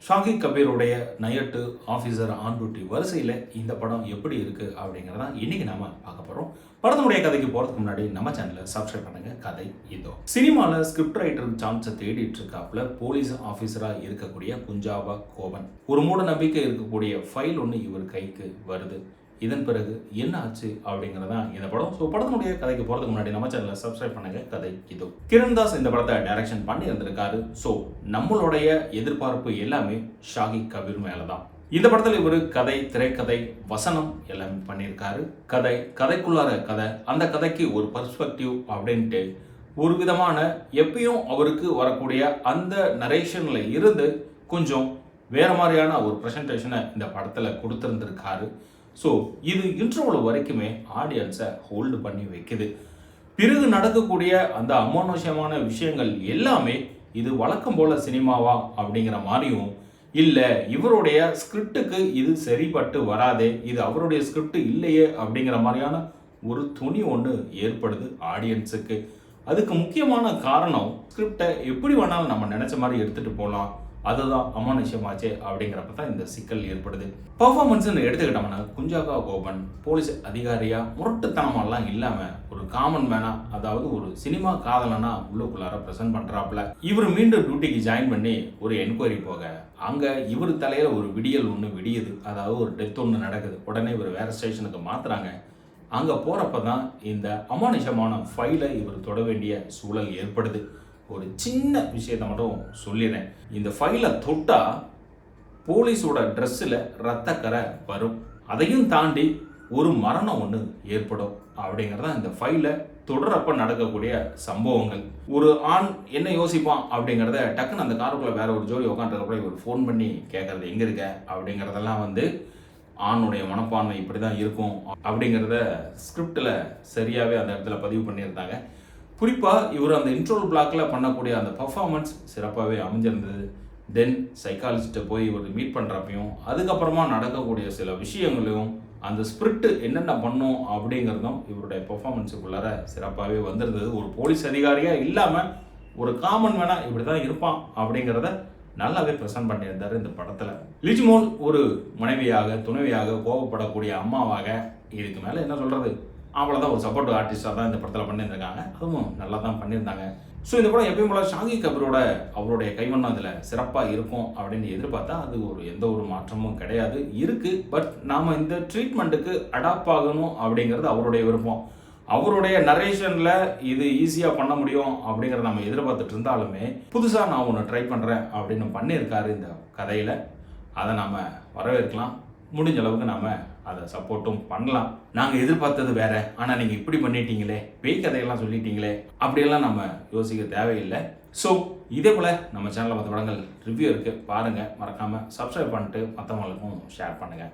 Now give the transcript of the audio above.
Shahid கபீருடைய நையட்டு officer on duty வரிசையில் இந்த படம் எப்படி இருக்குது அப்படிங்கிறத இன்னைக்கு நாம பார்க்க போகிறோம். படத்தினுடைய கதைக்கு போகிறதுக்கு முன்னாடி நம்ம சேனலை சப்ஸ்கிரைப் பண்ணுங்க. கதை இதோ. சினிமாவில் ஸ்கிரிப்ட் ரைட்டர் சான்ஸை தேடிட்டு இருக்காப்புல போலீஸ் ஆஃபீஸராக இருக்கக்கூடிய குஞ்சாபா கோபன். ஒரு மூட நம்பிக்கை இருக்கக்கூடிய ஃபைல் ஒன்று இவர் கைக்கு வருது. இதன் பிறகு என்ன ஆச்சு அப்படிங்கிறதா இந்த படம். ஸோ படத்தினுடைய கதைக்கு போகிறதுக்கு முன்னாடி நம்ம சேனலை சப்ஸ்கிரைப் பண்ணுங்க. கதை இதோ. கிரண் தாஸ் இந்த படத்தை டைரக்ஷன் பண்ணி இருந்திருக்காரு. ஸோ நம்மளுடைய எதிர்பார்ப்பு எல்லாமே ஷாகித் கபீர் மேலே தான். இந்த படத்தில் இவர் கதை, திரைக்கதை, வசனம் எல்லாமே பண்ணியிருக்காரு. கதைக்குள்ளார கதை, அந்த கதைக்கு ஒரு பர்ஸ்பெக்டிவ் அப்படின்ட்டு ஒரு விதமான எப்பயும் அவருக்கு வரக்கூடிய அந்த நரேஷனில் இருந்து கொஞ்சம் வேற மாதிரியான ஒரு ப்ரெசன்டேஷனை இந்த படத்தில் கொடுத்துருந்துருக்காரு. ஸோ இது இன்ட்ரோவில் வரைக்குமே ஆடியன்ஸை ஹோல்டு பண்ணி வைக்குது. பிறகு நடக்கக்கூடிய அந்த அமானுஷ்யமான விஷயங்கள் எல்லாமே இது வழக்கம் போல சினிமாவா அப்படிங்கிற மாதிரியும், இல்லை இவருடைய ஸ்கிரிப்டுக்கு இது சரிப்பட்டு வராதே, இது அவருடைய ஸ்கிரிப்ட் இல்லையே அப்படிங்கிற மாதிரியான ஒரு துணி ஒன்று ஏற்படுது ஆடியன்ஸுக்கு. அதுக்கு முக்கியமான காரணம், ஸ்கிரிப்டை எப்படி வேணாலும் நம்ம நினச்ச மாதிரி எடுத்துகிட்டு போகலாம், அதுதான் அமானுஷ்யமாச்சே அப்படிங்கிறப்ப தான் இந்த சிக்கல் ஏற்படுது. பர்ஃபார்மன்ஸ்ன்னு எடுத்துக்கிட்டோம்னா குஞ்சாபா கோபன் போலீஸ் அதிகாரியா முரட்டுத்தனமெல்லாம் இல்லாமல் ஒரு காமன் மேனா, அதாவது ஒரு சினிமா காதலனா உள்ளுக்குள்ளார ப்ரெசென்ட் பண்ணுறாப்புல. இவர் மீண்டும் டியூட்டிக்கு ஜாயின் பண்ணி ஒரு என்கொயரி போக அங்கே இவர் தலையில் ஒரு விடியல் ஒன்று விடியுது. அதாவது ஒரு டெத் ஒன்று நடக்குது. உடனே இவர் வேறு ஸ்டேஷனுக்கு மாற்றுறாங்க. அங்கே போகிறப்ப தான் இந்த அமானுஷமான ஃபைலை இவர் தொட வேண்டிய சூழல் ஏற்படுது. ஒரு சின்ன விஷயத்தை மட்டும் சொல்லிடுறேன். இந்த ஃபைலை தொட்டால் போலீஸோட ட்ரெஸ்ஸில் ரத்தக்கரை வரும். அதையும் தாண்டி ஒரு மரணம் ஒன்று ஏற்படும் அப்படிங்கிறத இந்த ஃபைலை தொடரப்ப நடக்கக்கூடிய சம்பவங்கள். ஒரு ஆண் என்ன யோசிப்பான் அப்படிங்கிறத டக்குன்னு அந்த காருக்குள்ளே வேற ஒரு ஜோடி உட்காந்துருக்கப்ப இவர் ஃபோன் பண்ணி கேட்குறது எங்கே இருக்க அப்படிங்கிறதெல்லாம் ஆணுடைய மனப்பான்மை இப்படி தான் இருக்கும் அப்படிங்கிறத ஸ்கிரிப்டில் சரியாகவே அந்த இடத்துல பதிவு பண்ணியிருந்தாங்க. குறிப்பாக இவர் அந்த இன்ட்ரோல் பிளாக்கில் பண்ணக்கூடிய அந்த பர்ஃபார்மன்ஸ் சிறப்பாகவே அமைஞ்சிருந்தது. தென் சைக்காலஜிஸ்ட்டை போய் இவர் மீட் பண்ணுறப்பையும் அதுக்கப்புறமா நடக்கக்கூடிய சில விஷயங்களையும் அந்த ஸ்கிரிப்ட் என்னென்ன பண்ணும் அப்படிங்கிறதும் இவருடைய பர்ஃபார்மன்ஸுக்குள்ளார சிறப்பாகவே வந்திருந்தது. ஒரு போலீஸ் அதிகாரியாக இல்லாமல் ஒரு காமன் மேனா இப்படி தான் இருப்பான் அப்படிங்கிறத நல்லாவே ப்ரெசென்ட் பண்ணியிருந்தார் இந்த படத்தில். லிஜ்மோல் ஒரு மனைவியாக, துணைவியாக, கோபப்படக்கூடிய அம்மாவாக, இதுக்கு மேலே என்ன சொல்கிறது, அவ்வளோதான் ஒரு சப்போர்ட் ஆர்டிஸ்டாக தான் இந்த படத்தில் பண்ணியிருந்திருக்காங்க. அதுவும் நல்லா தான் பண்ணியிருந்தாங்க. ஸோ இந்த படம் எப்பயும் போல ஷாகித் கபீரோட அவருடைய கைவண்ணம் அதில் சிறப்பாக இருக்கும் அப்படின்னு எதிர்பார்த்தா அது எந்த ஒரு மாற்றமும் கிடையாது. இருக்குது. பட் நாம் இந்த ட்ரீட்மெண்ட்டுக்கு அடாப்ட் ஆகணும் அப்படிங்கிறது அவருடைய விருப்பம். அவருடைய நரேஷனில் இது ஈஸியாக பண்ண முடியும் அப்படிங்கிறத நம்ம எதிர்பார்த்துட்டு இருந்தாலுமே புதுசாக நான் ஒன்று ட்ரை பண்ணுறேன் அப்படின்னு பண்ணியிருக்காரு இந்த கதையில். அதை நாம் வரவேற்கலாம். முடிஞ்ச அளவுக்கு நாம் அதை சப்போர்ட்டும் பண்ணலாம். நாங்கள் எதிர்பார்த்தது வேற, ஆனால் நீங்கள் இப்படி பண்ணிட்டீங்களே, பேய் கதையெல்லாம் சொல்லிட்டீங்களே அப்படியெல்லாம் நம்ம யோசிக்க தேவையில்லை. ஸோ இதே போல் நம்ம சேனலில் மற்ற படங்கள் ரிவ்யூ இருக்குது, பாருங்கள். மறக்காமல் சப்ஸ்கிரைப் பண்ணிட்டு மற்றவங்களுக்கும் ஷேர் பண்ணுங்கள்.